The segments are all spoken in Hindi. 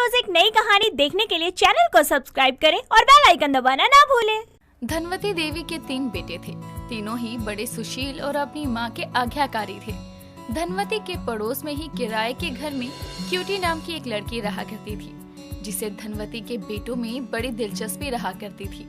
रोज एक नई कहानी देखने के लिए चैनल को सब्सक्राइब करें और बेल आइकन दबाना ना भूलें। धनवती देवी के 3 बेटे थे। तीनों ही बड़े सुशील और अपनी माँ के आज्ञाकारी थे। धनवती के पड़ोस में ही किराए के घर में क्यूटी नाम की एक लड़की रहा करती थी, जिसे धनवती के बेटों में बड़ी दिलचस्पी रहा करती थी।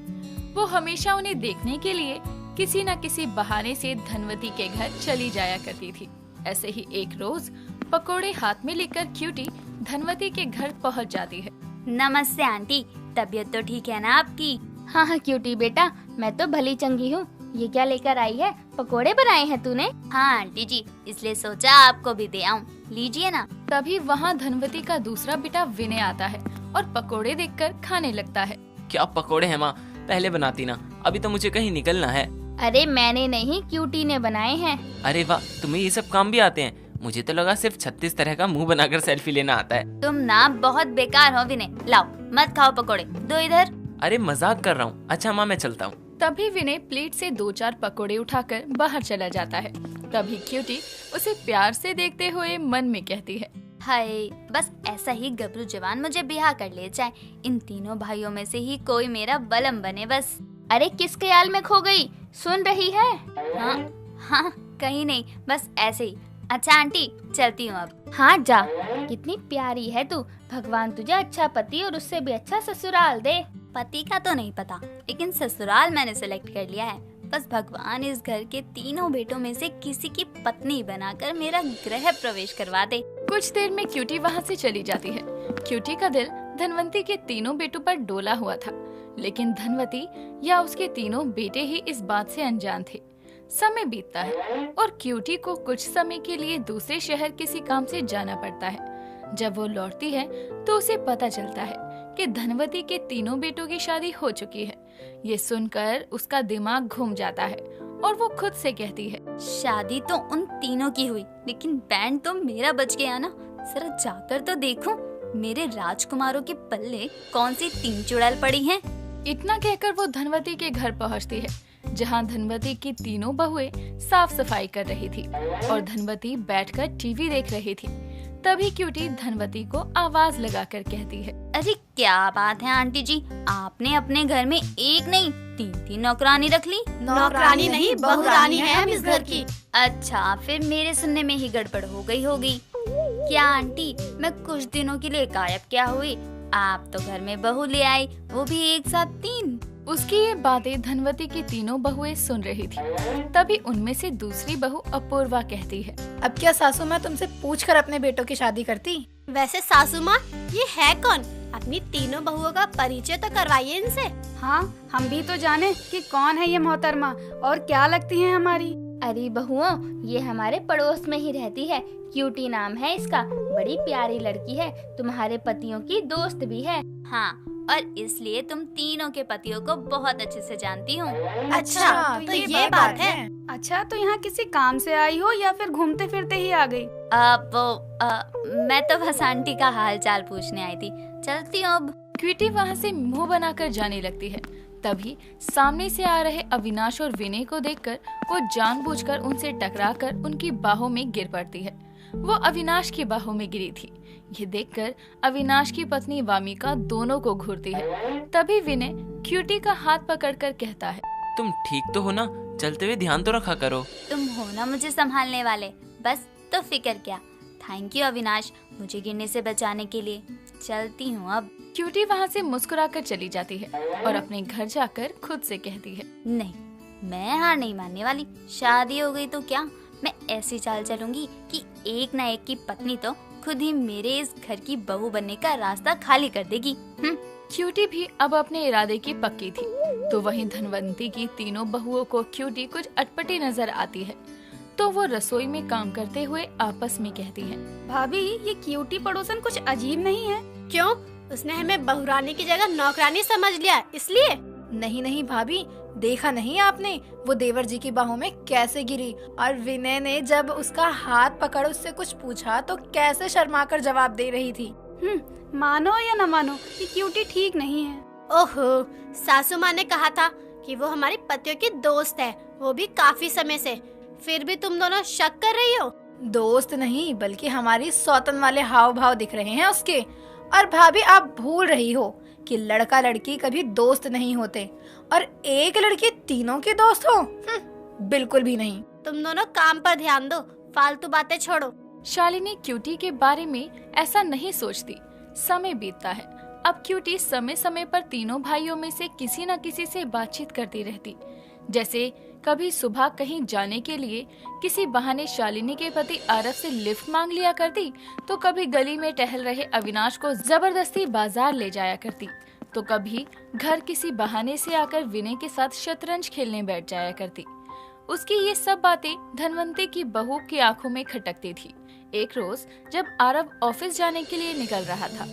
वो हमेशा उन्हें देखने के लिए किसी न किसी बहाने से धनवती के घर चली जाया करती थी। ऐसे ही एक रोज पकोड़े हाथ में लेकर क्यूटी धनवती के घर पहुंच जाती है। नमस्ते आंटी, तबीयत तो ठीक है ना आपकी? हाँ क्यूटी बेटा, मैं तो भली चंगी हूँ। ये क्या लेकर आई है? पकोड़े बनाए हैं तूने? हाँ आंटी जी, इसलिए सोचा आपको भी दे आऊं, लीजिए ना। तभी वहाँ धनवती का दूसरा बेटा विनय आता है और पकोड़े देखकर खाने लगता है। क्या पकोड़े हैं माँ? पहले बनाती ना, अभी तो मुझे कहीं निकलना है। अरे मैंने नहीं, क्यूटी ने बनाए हैं। अरे वाह, तुम्हें ये सब काम भी आते हैं? मुझे तो लगा सिर्फ 36 तरह का मुंह बनाकर सेल्फी लेना आता है। तुम ना बहुत बेकार हो विनय, लाओ मत खाओ पकोड़े, दो इधर। अरे मजाक कर रहा हूँ। अच्छा माँ, मैं चलता हूँ। तभी विनय प्लेट से 2-4 पकोड़े उठाकर बाहर चला जाता है। तभी क्यूटी उसे प्यार से देखते हुए मन में कहती है, हाय, बस ऐसा ही गबरू जवान मुझे ब्याह कर ले जाए। इन तीनों भाइयों में से ही कोई मेरा बलम बने बस। अरे किस ख्याल में खो गई? सुन रही है? हाँ, कहीं नहीं, बस ऐसे ही। अच्छा आंटी, चलती हूँ अब। हाँ जा, कितनी प्यारी है तू। भगवान तुझे अच्छा पति और उससे भी अच्छा ससुराल दे। पति का तो नहीं पता, लेकिन ससुराल मैंने सेलेक्ट कर लिया है। बस भगवान इस घर के तीनों बेटों में से किसी की पत्नी बनाकर मेरा गृह प्रवेश करवा दे। कुछ देर में क्यूटी वहाँ से चली जाती है। क्यूटी का दिल धनवंती के तीनों बेटों पर डोला हुआ था, लेकिन धनवती या उसके तीनों बेटे ही इस बात से अनजान थे। समय बीतता है और क्यूटी को कुछ समय के लिए दूसरे शहर किसी काम से जाना पड़ता है। जब वो लौटती है तो उसे पता चलता है कि धनवती के तीनों बेटों की शादी हो चुकी है। ये सुनकर उसका दिमाग घूम जाता है और वो खुद से कहती है, शादी तो उन तीनों की हुई, लेकिन बैंड तो मेरा बच गया ना। जरा जाकर तो देखूं मेरे राजकुमारों के पल्ले कौन सी 3 चुड़ैल पड़ी हैं। इतना कहकर वो धनवती के घर पहुंचती है, जहां धनवती की तीनों बहुएं साफ सफाई कर रही थी और धनवती बैठकर टीवी देख रही थी। तभी क्यूटी धनवती को आवाज लगाकर कहती है, अरे क्या बात है आंटी जी, आपने अपने घर में एक नहीं 3 नौकरानी रख ली। नौकरानी नहीं, बहुरानी है हम इस घर की। अच्छा, फिर मेरे सुनने में ही गड़बड़ हो गई होगी। क्या आंटी, मैं कुछ दिनों के लिए गायब क्या हुई? आप तो घर में बहू ले आई, वो भी एक साथ 3। उसकी ये बातें धनवती की तीनों बहुएं सुन रही थी। तभी उनमें से दूसरी बहू अपूर्वा कहती है, अब क्या सासू माँ तुमसे पूछकर अपने बेटों की शादी करती? वैसे सासू माँ, ये है कौन? अपनी तीनों बहुओं का परिचय तो करवाइए इनसे। हाँ, हम भी तो जाने कि कौन है ये मोहतरमा और क्या लगती है हमारी। अरे बहुओं, ये हमारे पड़ोस में ही रहती है। क्यूटी नाम है इसका, बड़ी प्यारी लड़की है, तुम्हारे पतियों की दोस्त भी है। हाँ, और इसलिए तुम तीनों के पतियों को बहुत अच्छे से जानती हूँ। अच्छा, तो ये बात है। अच्छा, तो यहाँ किसी काम से आई हो या फिर घूमते फिरते ही आ गई? मैं तो बस आंटी का हाल चाल पूछने आई थी, चलती हूँ अब। क्यूटी वहाँ से मुंह बनाकर जाने लगती है। तभी सामने से आ रहे अविनाश और विनय को देखकर वो जानबूझकर उनसे टकराकर उनकी बाहों में गिर पड़ती है। वो अविनाश की बाहों में गिरी थी। ये देखकर अविनाश की पत्नी वामिका दोनों को घूरती है। तभी विनय क्यूटी का हाथ पकड़कर कहता है, तुम ठीक तो हो ना? चलते हुए ध्यान तो रखा करो। तुम हो ना मुझे संभालने वाले, बस तो फिक्र क्या। थैंक यू अविनाश, मुझे गिरने से बचाने के लिए। चलती हूँ अब। क्यूटी वहाँ से मुस्कुराकर चली जाती है और अपने घर जाकर खुद से कहती है, नहीं, मैं हार नहीं मानने वाली। शादी हो गई तो क्या, मैं ऐसी चाल चलूंगी कि एक ना एक की पत्नी तो खुद ही मेरे इस घर की बहू बनने का रास्ता खाली कर देगी। क्यूटी भी अब अपने इरादे की पक्की थी। तो वहीं धनवंती की तीनों बहुओं को क्यूटी कुछ अटपटी नजर आती है, तो वो रसोई में काम करते हुए आपस में कहती है, भाभी, ये क्यूटी पड़ोसन कुछ अजीब नहीं है? क्यों? उसने हमें बहुरानी की जगह नौकरानी समझ लिया इसलिए? नहीं नहीं भाभी, देखा नहीं आपने वो देवर जी की बाहों में कैसे गिरी? और विनय ने जब उसका हाथ पकड़ उससे कुछ पूछा तो कैसे शर्माकर जवाब दे रही थी। मानो या न मानो, ये क्यूटी ठीक नहीं है। ओहो, सासू माँ ने कहा था कि वो हमारी पतियों की दोस्त है, वो भी काफी समय से। फिर भी तुम दोनों शक कर रही हो? दोस्त नहीं, बल्कि हमारी सौतन वाले हाव भाव दिख रहे हैं उसके। और भाभी आप भूल रही हो कि लड़का लड़की कभी दोस्त नहीं होते और एक लड़की तीनों की दोस्त हो। बिल्कुल भी नहीं। तुम दोनों काम पर ध्यान दो, फालतू बातें छोड़ो। शालिनी क्यूटी के बारे में ऐसा नहीं सोचती। समय बीतता है। अब क्यूटी समय समय पर तीनों भाइयों में से किसी न किसी से बातचीत करती रहती। जैसे कभी सुबह कहीं जाने के लिए किसी बहाने शालिनी के पति आरव से लिफ्ट मांग लिया करती, तो कभी गली में टहल रहे अविनाश को जबरदस्ती बाजार ले जाया करती, तो कभी घर किसी बहाने से आकर विनय के साथ शतरंज खेलने बैठ जाया करती। उसकी ये सब बातें धनवंती की बहू की आंखों में खटकती थी। एक रोज जब आरव ऑफिस जाने के लिए निकल रहा था,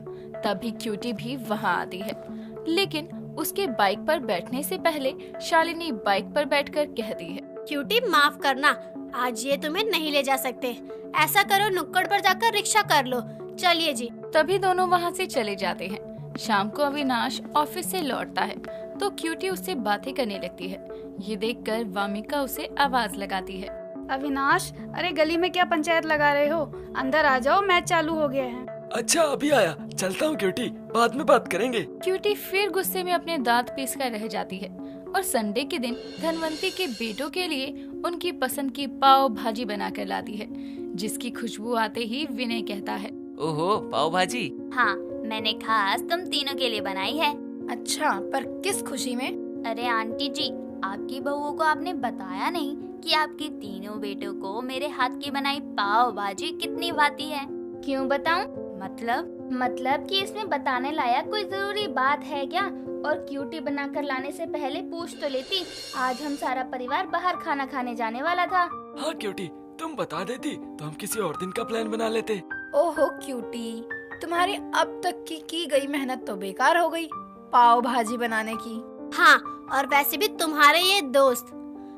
तभी क्यूटी भी वहाँ आती है, लेकिन उसके बाइक पर बैठने से पहले शालिनी बाइक पर बैठकर कहती है, क्यूटी माफ करना, आज ये तुम्हें नहीं ले जा सकते। ऐसा करो, नुक्कड़ पर जाकर रिक्शा कर लो। चलिए जी। तभी दोनों वहाँ से चले जाते हैं। शाम को अविनाश ऑफिस से लौटता है तो क्यूटी उससे बातें करने लगती है। ये देखकर वामिका उसे आवाज लगाती है, अविनाश, अरे गली में क्या पंचायत लगा रहे हो? अंदर आ जाओ, मैच चालू हो गया है। अच्छा अभी आया, चलता हूँ क्यूटी, बाद में बात करेंगे। क्यूटी फिर गुस्से में अपने दांत पीसकर रह जाती है और संडे के दिन धनवंती के बेटों के लिए उनकी पसंद की पाव भाजी बनाकर लाती है, जिसकी खुशबू आते ही विनय कहता है, ओहो पाव भाजी। हाँ, मैंने खास तुम तीनों के लिए बनाई है। अच्छा, पर किस खुशी में? अरे आंटी जी, आपकी बहुओं को आपने बताया नहीं कि आपके तीनों बेटों को मेरे हाथ की बनाई पाव भाजी कितनी भाती है। क्यों बताऊं? मतलब कि इसमें बताने लायक कोई जरूरी बात है क्या? और क्यूटी बनाकर लाने से पहले पूछ तो लेती। आज हम सारा परिवार बाहर खाना खाने जाने वाला था। हाँ क्यूटी, तुम बता देती तो हम किसी और दिन का प्लान बना लेते। ओहो क्यूटी, तुम्हारी अब तक की गई मेहनत तो बेकार हो गई पाव भाजी बनाने की। हाँ, और वैसे भी तुम्हारे ये दोस्त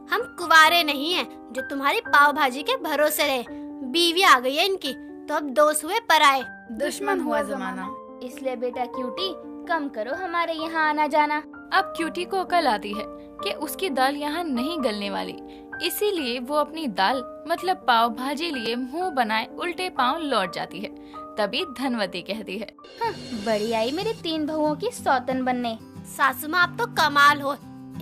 हम कुंवारे नहीं हैं जो तुम्हारी पाव भाजी के भरोसे रहे। बीवी आ गई है इनकी, तो अब दोस्त हुए पराए, दुश्मन हुआ जमाना। इसलिए बेटा क्यूटी, कम करो हमारे यहाँ आना जाना। अब क्यूटी को अकल आती है कि उसकी दाल यहाँ नहीं गलने वाली, इसीलिए वो अपनी दाल मतलब पाव भाजी लिए मुंह बनाए उल्टे पांव लौट जाती है। तभी धनवती कहती है, बड़ी आई मेरी 3 बहुओं की सौतन बनने। सासू माँ आप तो कमाल हो,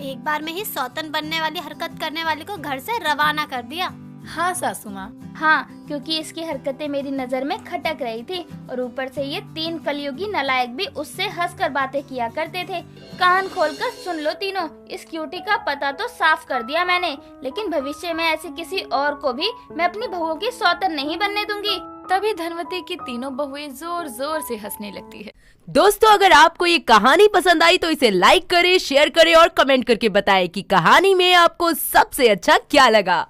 एक बार में ही सौतन बनने वाली हरकत करने वाले को घर से रवाना कर दिया। हाँ सासू माँ। हाँ, क्योंकि इसकी हरकतें मेरी नजर में खटक रही थी और ऊपर से ये 3 कलयुगी नालायक भी उससे हंसकर बातें किया करते थे। कान खोलकर सुन लो तीनों, इस क्यूटी का पता तो साफ कर दिया मैंने, लेकिन भविष्य में ऐसी किसी और को भी मैं अपनी बहुओं की सौतन नहीं बनने दूंगी। तभी धनवती की तीनों बहुएं जोर जोर से हंसने लगती है। दोस्तों, अगर आपको ये कहानी पसंद आई तो इसे लाइक करें, शेयर करें और कमेंट करके बताएं कि कहानी में आपको सबसे अच्छा क्या लगा।